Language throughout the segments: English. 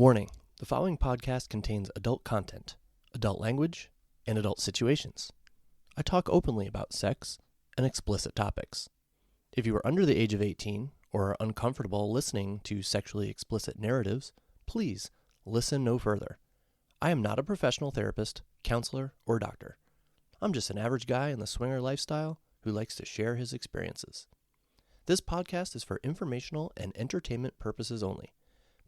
Warning, the following podcast contains adult content, adult language, and adult situations. I talk openly about sex and explicit topics. If you are under the age of 18 or are uncomfortable listening to sexually explicit narratives, please listen no further. I am not a professional therapist, counselor, or doctor. I'm just an average guy in the swinger lifestyle who likes to share his experiences. This podcast is for informational and entertainment purposes only.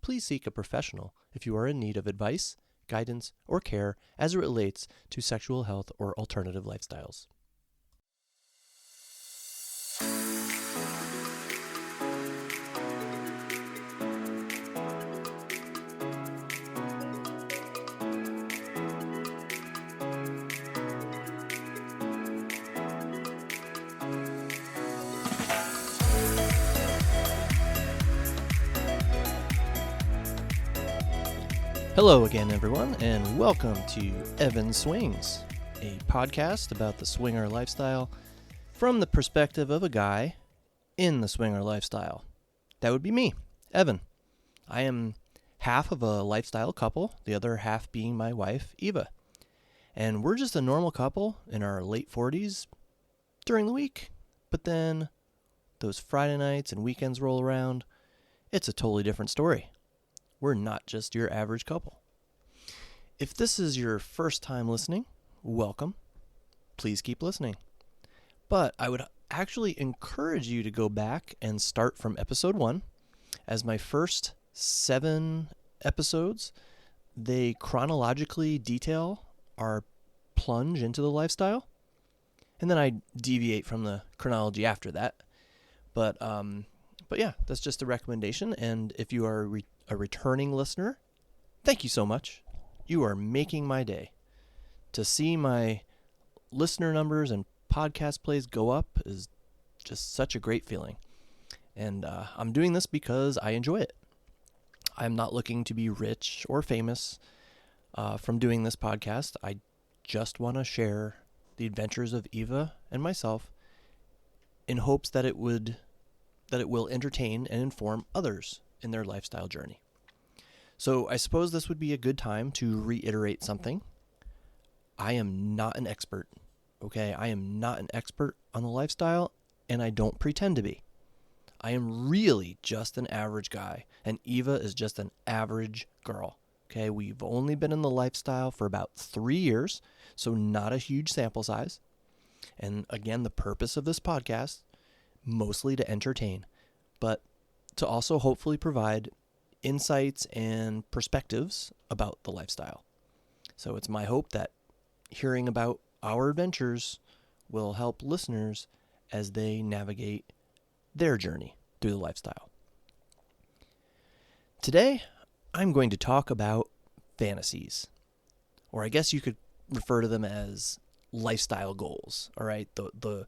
Please seek a professional if you are in need of advice, guidance, or care as it relates to sexual health or alternative lifestyles. Hello again, everyone, and welcome to Evan Swings, a podcast about the swinger lifestyle from the perspective of a guy in the swinger lifestyle. That would be me, Evan. I am half of a lifestyle couple, the other half being my wife, Eva. And we're just a normal couple in our late 40s during the week. But then those Friday nights and weekends roll around, it's a totally different story. We're not just your average couple. If this is your first time listening, welcome. Please keep listening. But I would actually encourage you to go back and start from episode 1, as my first 7 episodes, they chronologically detail our plunge into the lifestyle. And then I deviate from the chronology after that. But yeah, that's just a recommendation. And if you are a returning listener, thank you so much. You are making my day. To see my listener numbers and podcast plays go up is just such a great feeling. And I'm doing this because I enjoy it. I'm not looking to be rich or famous from doing this podcast. I just want to share the adventures of Eva and myself in hopes that it will entertain and inform others in their lifestyle journey. So I suppose this would be a good time to reiterate something. I am not an expert, okay? I am not an expert on the lifestyle, and I don't pretend to be. I am really just an average guy, and Eva is just an average girl, okay? We've only been in the lifestyle for about 3 years, so not a huge sample size. And again, the purpose of this podcast, mostly to entertain, but to also hopefully provide insights and perspectives about the lifestyle. So it's my hope that hearing about our adventures will help listeners as they navigate their journey through the lifestyle. Today, I'm going to talk about fantasies, or I guess you could refer to them as lifestyle goals. All right, the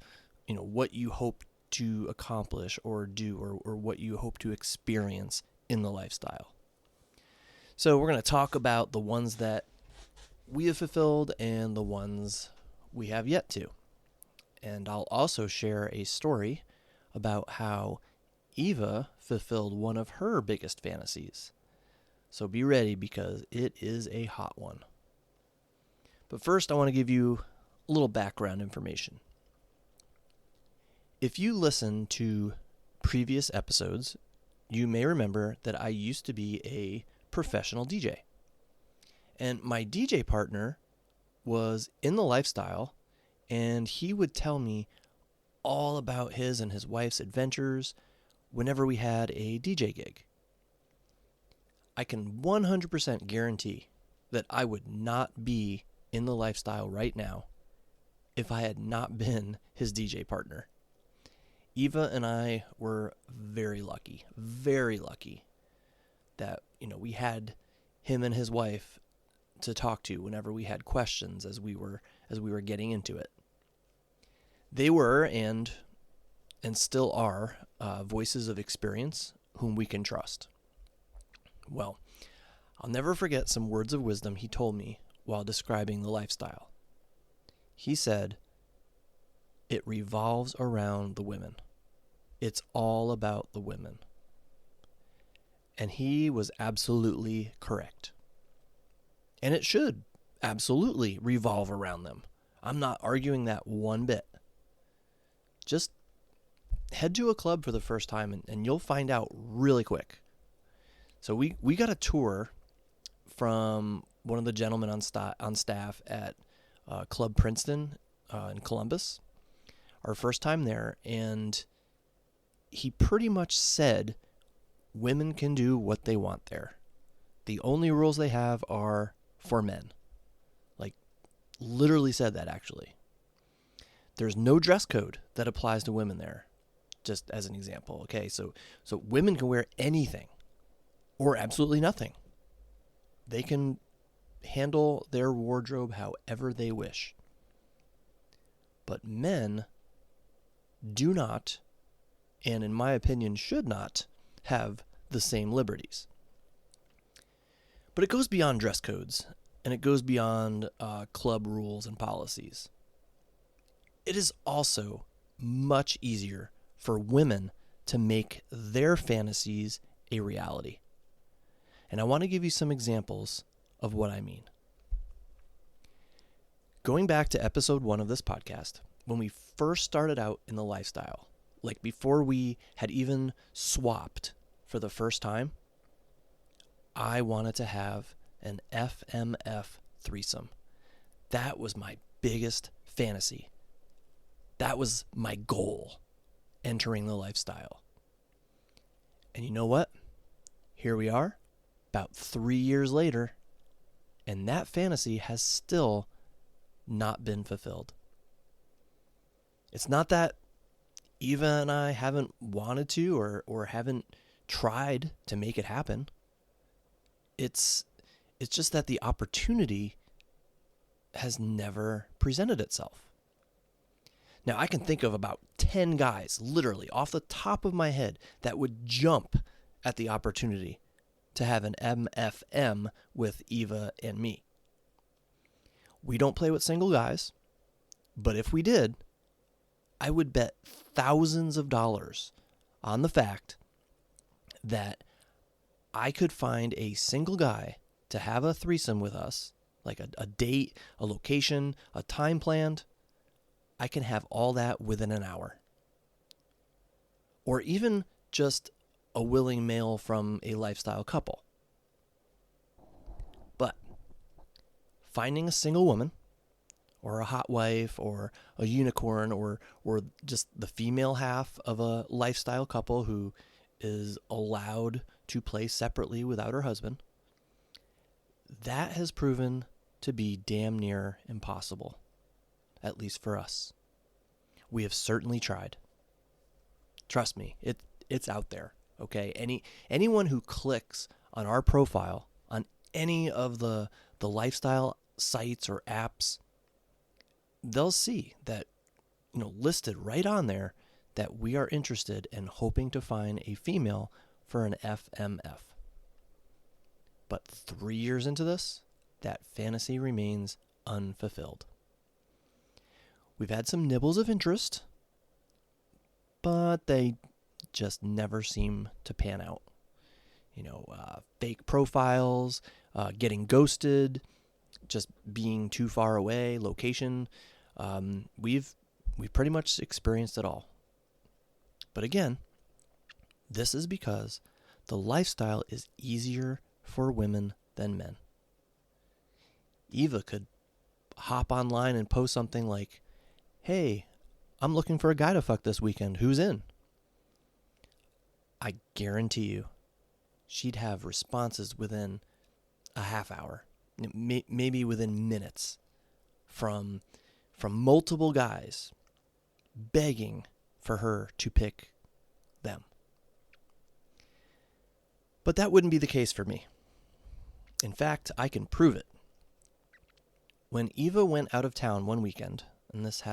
what you hope to accomplish or do, or what you hope to experience in the lifestyle. So we're going to talk about the ones that we have fulfilled and the ones we have yet to. And I'll also share a story about how Eva fulfilled one of her biggest fantasies. So be ready because it is a hot one. But first, I want to give you a little background information. If you listen to previous episodes, you may remember that I used to be a professional DJ. And my DJ partner was in the lifestyle, and he would tell me all about his and his wife's adventures whenever we had a DJ gig. I can 100% guarantee that I would not be in the lifestyle right now if I had not been his DJ partner. Eva and I were very lucky that, we had him and his wife to talk to whenever we had questions as we were getting into it. They were and still are voices of experience whom we can trust. Well, I'll never forget some words of wisdom he told me while describing the lifestyle. He said, "It revolves around the women. It's all about the women." And he was absolutely correct. And it should absolutely revolve around them. I'm not arguing that one bit. Just head to a club for the first time and you'll find out really quick. So we got a tour from one of the gentlemen on staff at Club Princeton in Columbus, our first time there, and he pretty much said women can do what they want there. The only rules they have are for men. Like, literally said that, actually. There's no dress code that applies to women there, just as an example. Okay, so women can wear anything or absolutely nothing. They can handle their wardrobe however they wish. But men do not, and in my opinion should not, have the same liberties. But it goes beyond dress codes, and it goes beyond club rules and policies. It is also much easier for women to make their fantasies a reality. And I want to give you some examples of what I mean. Going back to episode 1 of this podcast, when we first started out in the lifestyle, like before we had even swapped for the first time, I wanted to have an FMF threesome. That was my biggest fantasy. That was my goal entering the lifestyle. And you know what? Here we are, about 3 years later, and that fantasy has still not been fulfilled. It's not that Eva and I haven't wanted to or haven't tried to make it happen. It's just that the opportunity has never presented itself. Now, I can think of about 10 guys, literally off the top of my head, that would jump at the opportunity to have an MFM with Eva and me. We don't play with single guys, but if we did, I would bet thousands of dollars on the fact that I could find a single guy to have a threesome with us, like a date, a location, a time planned. I can have all that within an hour. Or even just a willing male from a lifestyle couple. But finding a single woman, or a hot wife, or a unicorn, or just the female half of a lifestyle couple who is allowed to play separately without her husband, that has proven to be damn near impossible, at least for us. We have certainly tried. Trust me, it's out there, okay? Anyone who clicks on our profile on any of the lifestyle sites or apps, they'll see that, listed right on there that we are interested in hoping to find a female for an FMF. But 3 years into this, that fantasy remains unfulfilled. We've had some nibbles of interest, but they just never seem to pan out. Fake profiles, getting ghosted, just being too far away, location. We've pretty much experienced it all. But again, this is because the lifestyle is easier for women than men. Eva could hop online and post something like, "Hey, I'm looking for a guy to fuck this weekend. Who's in?" I guarantee you, she'd have responses within a half hour, maybe within minutes, from multiple guys begging for her to pick them. But that wouldn't be the case for me. In fact, I can prove it. When Eva went out of town one weekend, and this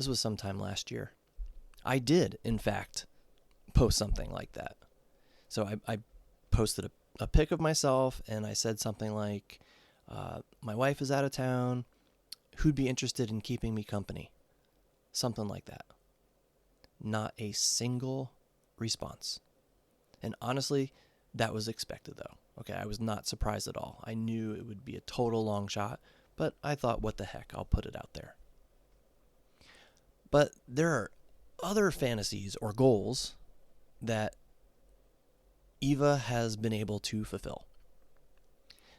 was sometime last year, I did, in fact, post something like that. So I posted a pic of myself, and I said something like, my wife is out of town, who'd be interested in keeping me company? Something like that. Not a single response. And honestly, That was expected, though. Okay, I was not surprised at all. I knew it would be a total long shot, but I thought, what the heck, I'll put it out there. But there are other fantasies or goals that Eva has been able to fulfill.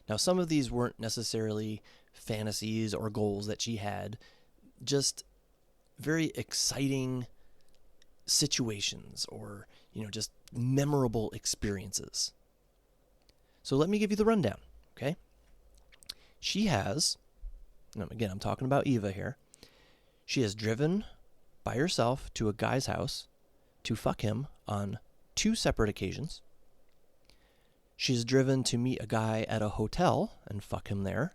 Now, some of these weren't necessarily fantasies or goals that she had, just very exciting situations or, just memorable experiences. So let me give you the rundown, okay? She has, again, I'm talking about Eva here. She has driven by herself to a guy's house to fuck him on 2 separate occasions. She's driven to meet a guy at a hotel and fuck him there.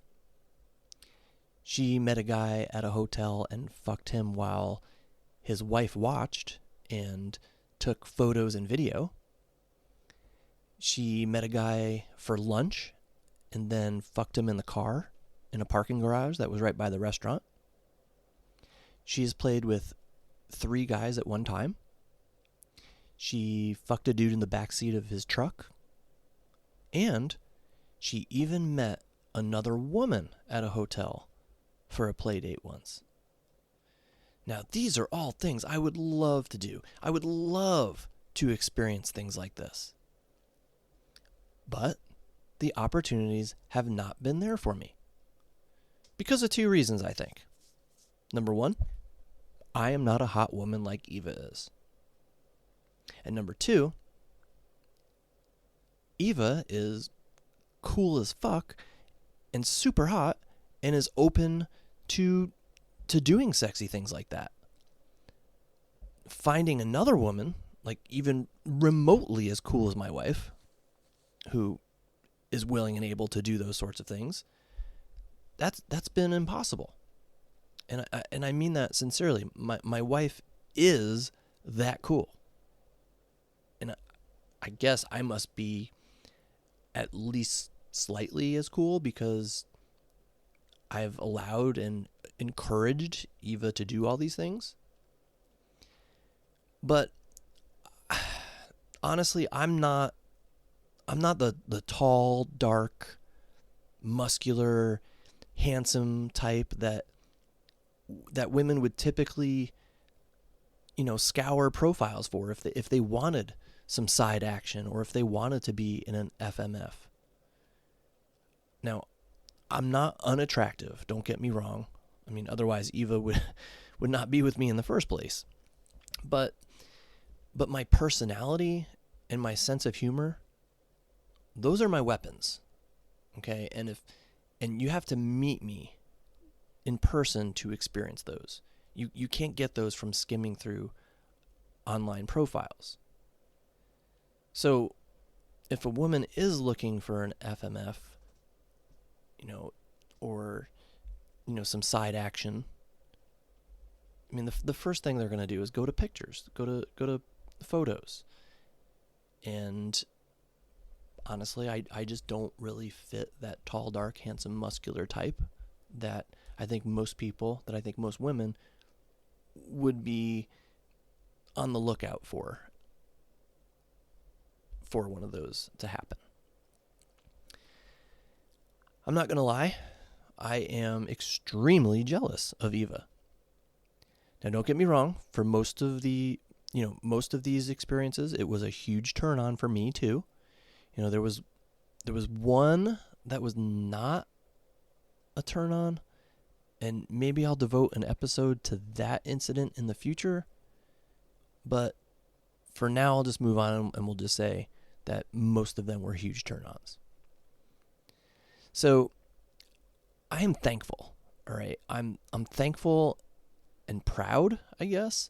She met a guy at a hotel and fucked him while his wife watched and took photos and video. She met a guy for lunch and then fucked him in the car in a parking garage that was right by the restaurant. She's played with 3 guys at one time. She fucked a dude in the backseat of his truck. And she even met another woman at a hotel for a play date once. Now, these are all things I would love to do. I would love to experience things like this. But the opportunities have not been there for me. Because of 2 reasons, I think. Number 1, I am not a hot woman like Eva is. And number 2, Eva is cool as fuck and super hot and is open to doing sexy things like that. Finding another woman, like even remotely as cool as my wife, who is willing and able to do those sorts of things, that's been impossible. And I mean that sincerely. My wife is that cool. And I guess I must be at least slightly as cool because I've allowed and encouraged Eva to do all these things. But honestly, I'm not the tall, dark, muscular, handsome type that women would typically, scour profiles for if they wanted some side action or if they wanted to be in an FMF. Now, I'm not unattractive, don't get me wrong. I mean, otherwise Eva would not be with me in the first place. But my personality and my sense of humor, those are my weapons. Okay? And you have to meet me in person to experience those. You can't get those from skimming through online profiles. So if a woman is looking for an FMF, or some side action, I mean, the first thing they're going to do is go to pictures, go to photos. And honestly, I just don't really fit that tall, dark, handsome, muscular type that I think most women would be on the lookout for one of those to happen. I'm not going to lie, I am extremely jealous of Eva. Now, don't get me wrong, for most of these experiences, it was a huge turn on for me too. There was one that was not a turn on, and maybe I'll devote an episode to that incident in the future. But for now, I'll just move on and we'll just say that most of them were huge turn-ons. So I am thankful, all right? I'm thankful and proud, I guess,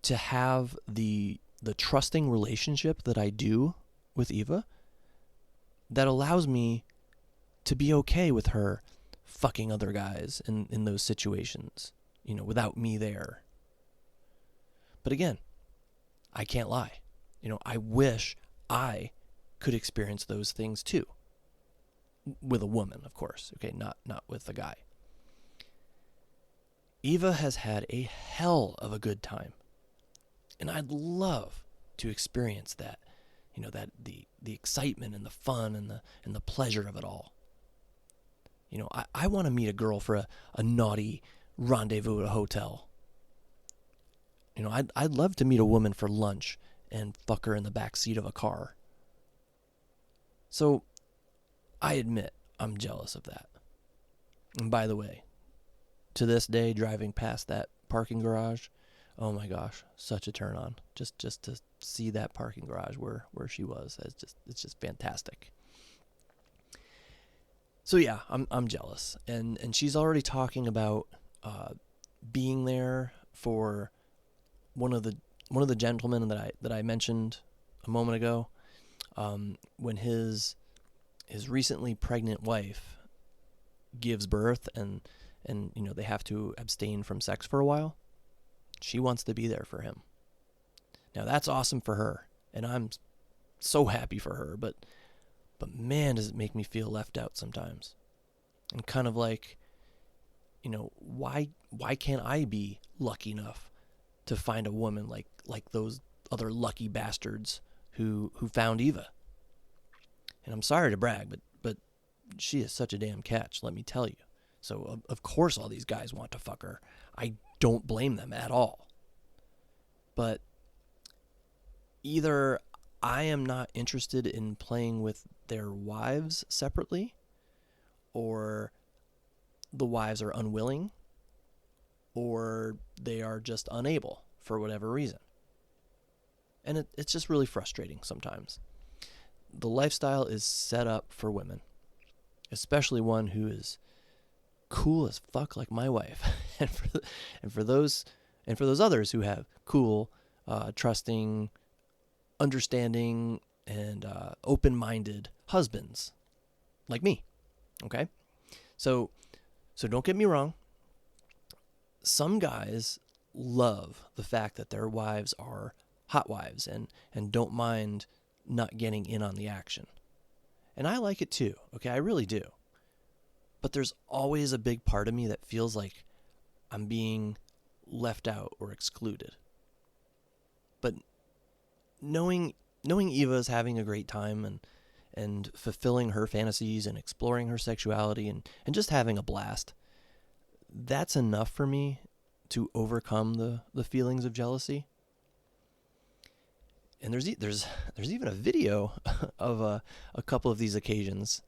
to have the trusting relationship that I do with Eva that allows me to be okay with her fucking other guys in those situations, without me there. But again, I can't lie. I wish I could experience those things too. With a woman, of course. Okay, not with a guy. Eva has had a hell of a good time. And I'd love to experience that that the excitement and the fun and the pleasure of it all. I want to meet a girl for a naughty rendezvous at a hotel. I'd love to meet a woman for lunch and fuck her in the back seat of a car. So I admit I'm jealous of that. And by the way, to this day, driving past that parking garage, oh my gosh, such a turn on. Just to see that parking garage where she was, it's just fantastic. So yeah, I'm jealous, and she's already talking about being there for one of the gentlemen that I mentioned a moment ago, when his recently pregnant wife gives birth and they have to abstain from sex for a while. She wants to be there for him. Now that's awesome for her, and I'm so happy for her, but man, does it make me feel left out sometimes. And kind of like, why can't I be lucky enough to find a woman like those other lucky bastards who found Eva? And I'm sorry to brag, but she is such a damn catch, let me tell you. So of course all these guys want to fuck her. I don't blame them at all. But either I am not interested in playing with their wives separately, or the wives are unwilling, or they are just unable for whatever reason. And it's just really frustrating sometimes. The lifestyle is set up for women, especially one who is cool as fuck like my wife, and for those others who have cool, trusting, understanding, and open-minded husbands like me. Okay, so don't get me wrong. Some guys love the fact that their wives are hot wives and don't mind not getting in on the action. And I like it too, okay? I really do. But there's always a big part of me that feels like I'm being left out or excluded. But knowing Eva's having a great time and fulfilling her fantasies and exploring her sexuality and just having a blast, that's enough for me to overcome the feelings of jealousy. And there's even a video of a couple of these occasions.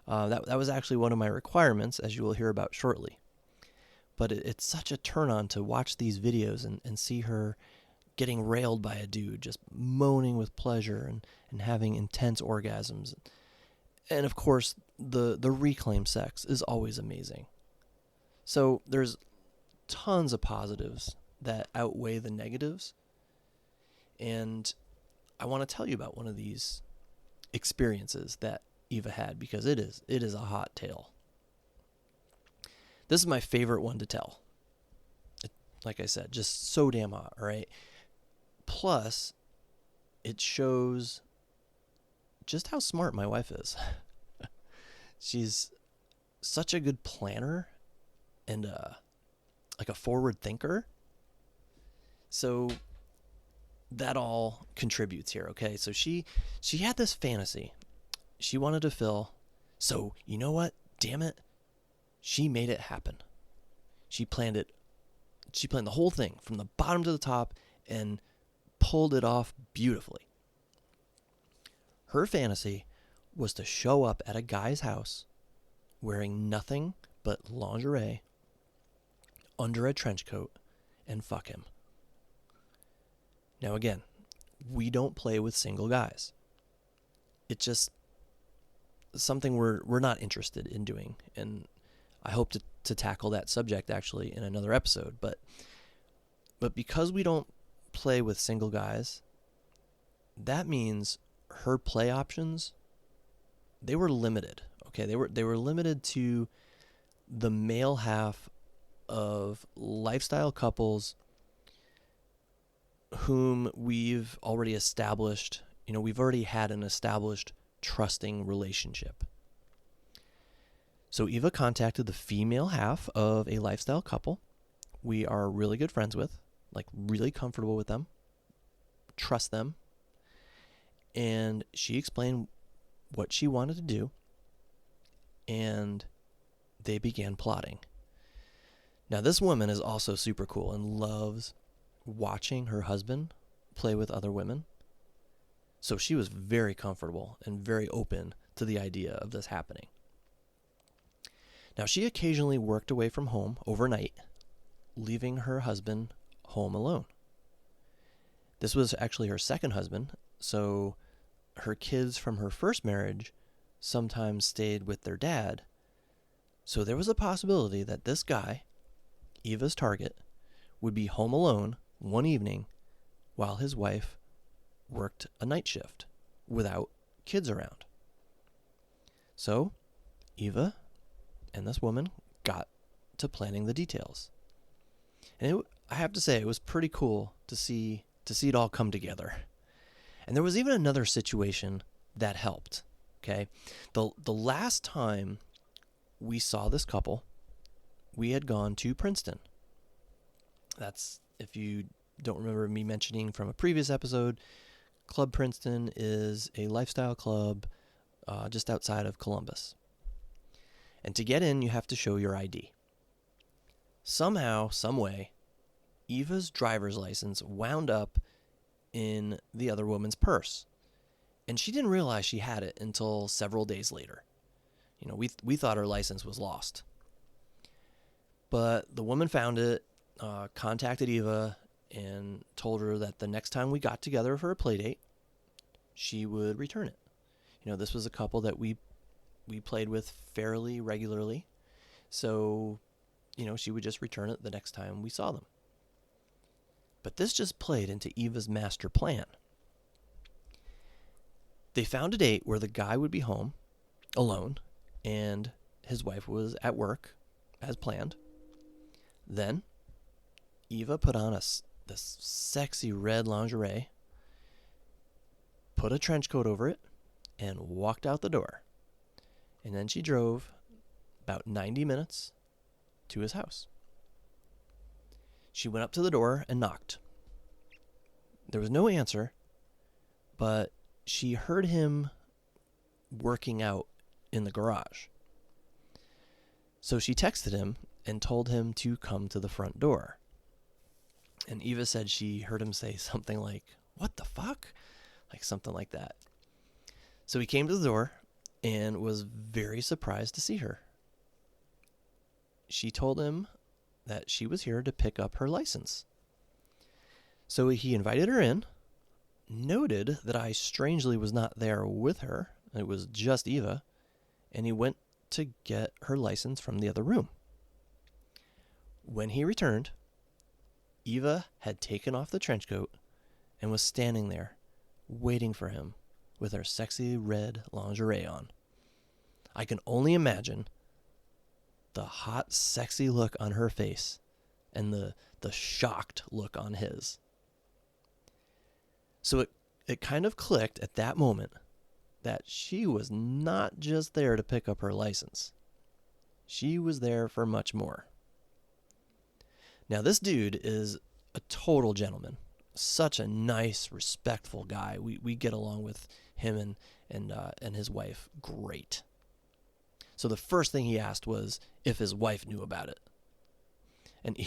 That was actually one of my requirements, as you will hear about shortly. But it's such a turn on to watch these videos and see her getting railed by a dude, just moaning with pleasure and having intense orgasms. And of course, the reclaim sex is always amazing. So there's tons of positives that outweigh the negatives. And I want to tell you about one of these experiences that Eva had, because it is a hot tale. This is my favorite one to tell. Like I said, just so damn hot, all right? Plus, it shows just how smart my wife is. She's such a good planner and like a forward thinker. So that all contributes here, okay? So she had this fantasy she wanted to fill. So you know what? Damn it. She made it happen. She planned it. She planned the whole thing from the bottom to the top and pulled it off beautifully. Her fantasy was to show up at a guy's house wearing nothing but lingerie under a trench coat and fuck him. Now again, we don't play with single guys. It's just something we're not interested in doing, and I hope to tackle that subject actually in another episode. But because we don't play with single guys, that means her play options, they were limited. Okay, they were limited to the male half of lifestyle couples whom we've already established. We've already had an established trusting relationship. So Eva contacted the female half of a lifestyle couple we are really good friends with, like really comfortable with them, trust them, and she explained what she wanted to do, and they began plotting. Now, this woman is also super cool and loves watching her husband play with other women. So she was very comfortable and very open to the idea of this happening. Now, she occasionally worked away from home overnight, leaving her husband home alone. This was actually her second husband, so her kids from her first marriage sometimes stayed with their dad. So there was a possibility that this guy, Eva's target, would be home alone one evening while his wife worked a night shift without kids around. So Eva and this woman got to planning the details. And I have to say, it was pretty cool to see it all come together. And there was even another situation that helped. Okay, the last time we saw this couple, we had gone to Princeton. That's, if you don't remember me mentioning from a previous episode, Club Princeton is a lifestyle club just outside of Columbus. And to get in, you have to show your ID. Somehow, some way, Eva's driver's license wound up in the other woman's purse. And she didn't realize she had it until several days later. You know, we thought her license was lost. But the woman found it, contacted Eva, and told her that the next time we got together for a play date, she would return it. You know, this was a couple that we played with fairly regularly. So, you know, she would just return it the next time we saw them. But this just played into Eva's master plan. They found a date where the guy would be home alone and his wife was at work as planned. Then Eva put on this sexy red lingerie, put a trench coat over it, and walked out the door. And then she drove about 90 minutes to his house. She went up to the door and knocked. There was no answer, but she heard him working out in the garage. So she texted him and told him to come to the front door. And Eva said she heard him say something like, "What the fuck?" Like something like that. So he came to the door and was very surprised to see her. She told him that she was here to pick up her license. So he invited her in, noted that I strangely was not there with her, it was just Eva, and he went to get her license from the other room. When he returned, Eva had taken off the trench coat and was standing there, waiting for him with her sexy red lingerie on. I can only imagine the hot, sexy look on her face and the shocked look on his. So it kind of clicked at that moment that she was not just there to pick up her license. She was there for much more. Now, this dude is a total gentleman. Such a nice, respectful guy. We get along with him and his wife great. So the first thing he asked was if his wife knew about it. And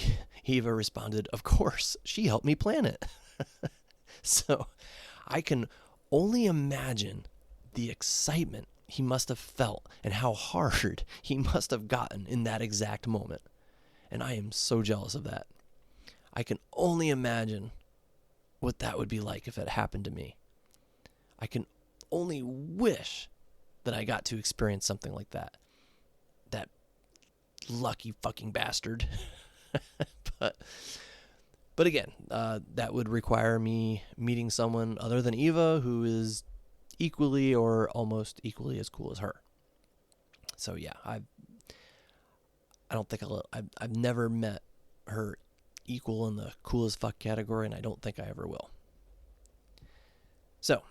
Eva responded, "Of course, she helped me plan it." So I can only imagine the excitement he must have felt and how hard he must have gotten in that exact moment. And I am so jealous of that. I can only imagine what that would be like if it happened to me. I can only wish that I got to experience something like that. That lucky fucking bastard. But again, that would require me meeting someone other than Eva who is equally or almost equally as cool as her. So yeah, I don't think I've never met her equal in the cool as fuck category, and I don't think I ever will. So,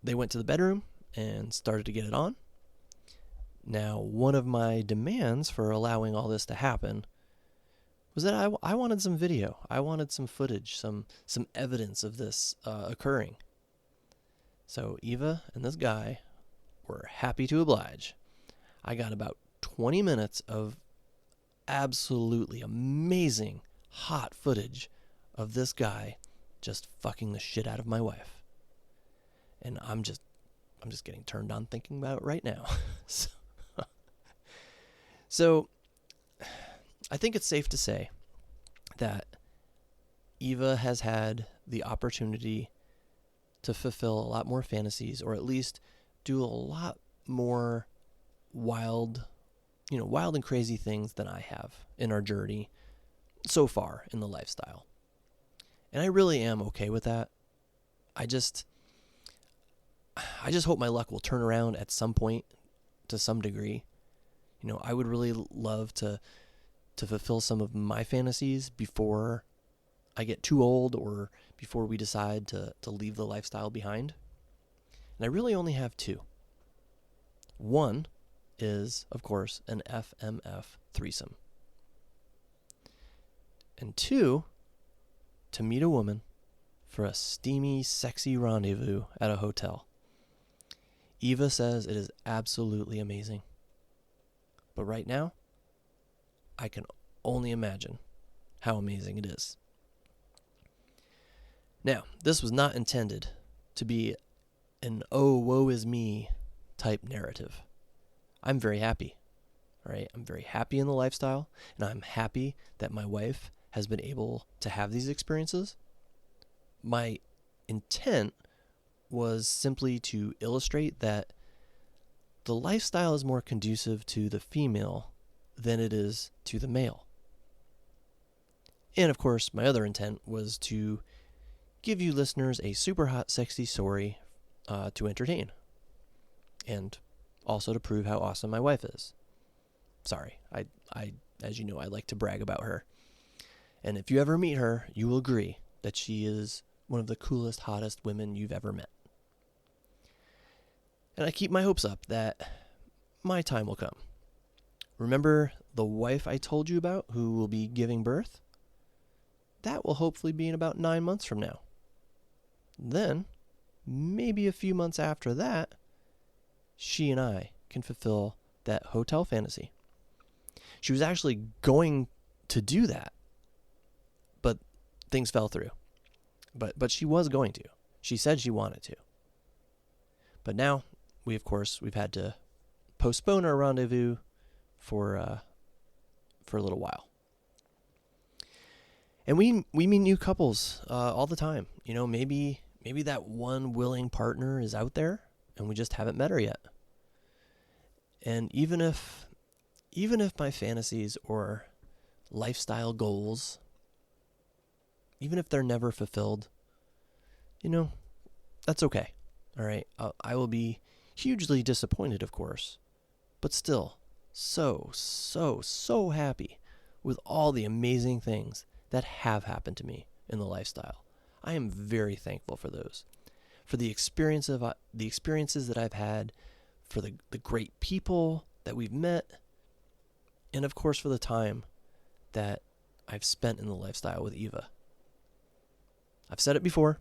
they went to the bedroom and started to get it on. Now, one of my demands for allowing all this to happen was that I wanted some video. I wanted some footage, some evidence of this occurring. So Eva and this guy were happy to oblige. I got about 20 minutes of absolutely amazing hot footage of this guy just fucking the shit out of my wife. And I'm just getting turned on thinking about it right now. So I think it's safe to say that Eva has had the opportunity to fulfill a lot more fantasies, or at least do a lot more wild and crazy things than I have in our journey so far in the lifestyle. And I really am okay with that. I just hope my luck will turn around at some point to some degree. I would really love to fulfill some of my fantasies before I get too old or before we decide to leave the lifestyle behind. And I really only have two. One is, of course, an FMF threesome. And two, to meet a woman for a steamy, sexy rendezvous at a hotel. Eva says it is absolutely amazing. But right now, I can only imagine how amazing it is. Now, this was not intended to be an "oh, woe is me" type narrative. I'm very happy. All right, I'm very happy in the lifestyle, and I'm happy that my wife has been able to have these experiences. My intent was simply to illustrate that the lifestyle is more conducive to the female than it is to the male. And of course, my other intent was to give you listeners a super hot, sexy story to entertain. And also to prove how awesome my wife is. Sorry, I, as you know, I like to brag about her. And if you ever meet her, you will agree that she is one of the coolest, hottest women you've ever met. And I keep my hopes up that my time will come. Remember the wife I told you about who will be giving birth? That will hopefully be in about 9 months from now. Then, maybe a few months after that, she and I can fulfill that hotel fantasy. She was actually going to do that, but things fell through. But she was going to. She said she wanted to. But now, we've had to postpone our rendezvous for a little while. And we meet new couples all the time. Maybe that one willing partner is out there, and we just haven't met her yet. And even if my fantasies or lifestyle goals, even if they're never fulfilled, that's okay. All right. I will be hugely disappointed, of course, but still so happy with all the amazing things that have happened to me in the lifestyle. I am very thankful for those, for the experiences that I've had, for the great people that we've met, and of course for the time that I've spent in the lifestyle with Eva. I've said it before,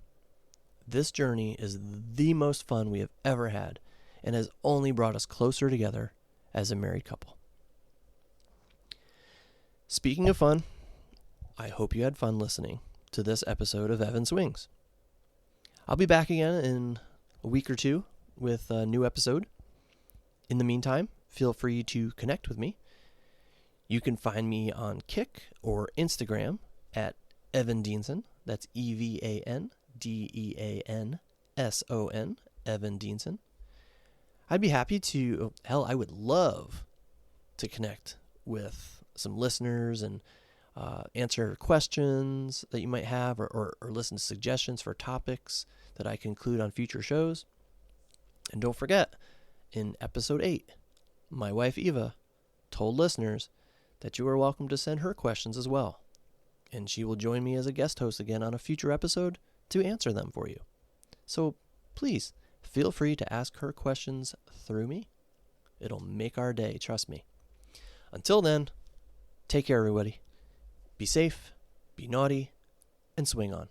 this journey is the most fun we have ever had and has only brought us closer together as a married couple. Speaking of fun, I hope you had fun listening to this episode of Evan Swings. I'll be back again in a week or two with a new episode. In the meantime, feel free to connect with me. You can find me on Kick or Instagram at Evan Dienson. That's EvanDeanson, Evan Dienson. I'd be happy to, I would love to connect with some listeners and answer questions that you might have or listen to suggestions for topics that I can include on future shows. And don't forget, in episode 8, my wife Eva told listeners that you are welcome to send her questions as well. And she will join me as a guest host again on a future episode to answer them for you. So please feel free to ask her questions through me. It'll make our day, trust me. Until then, take care, everybody. Be safe, be naughty, and swing on.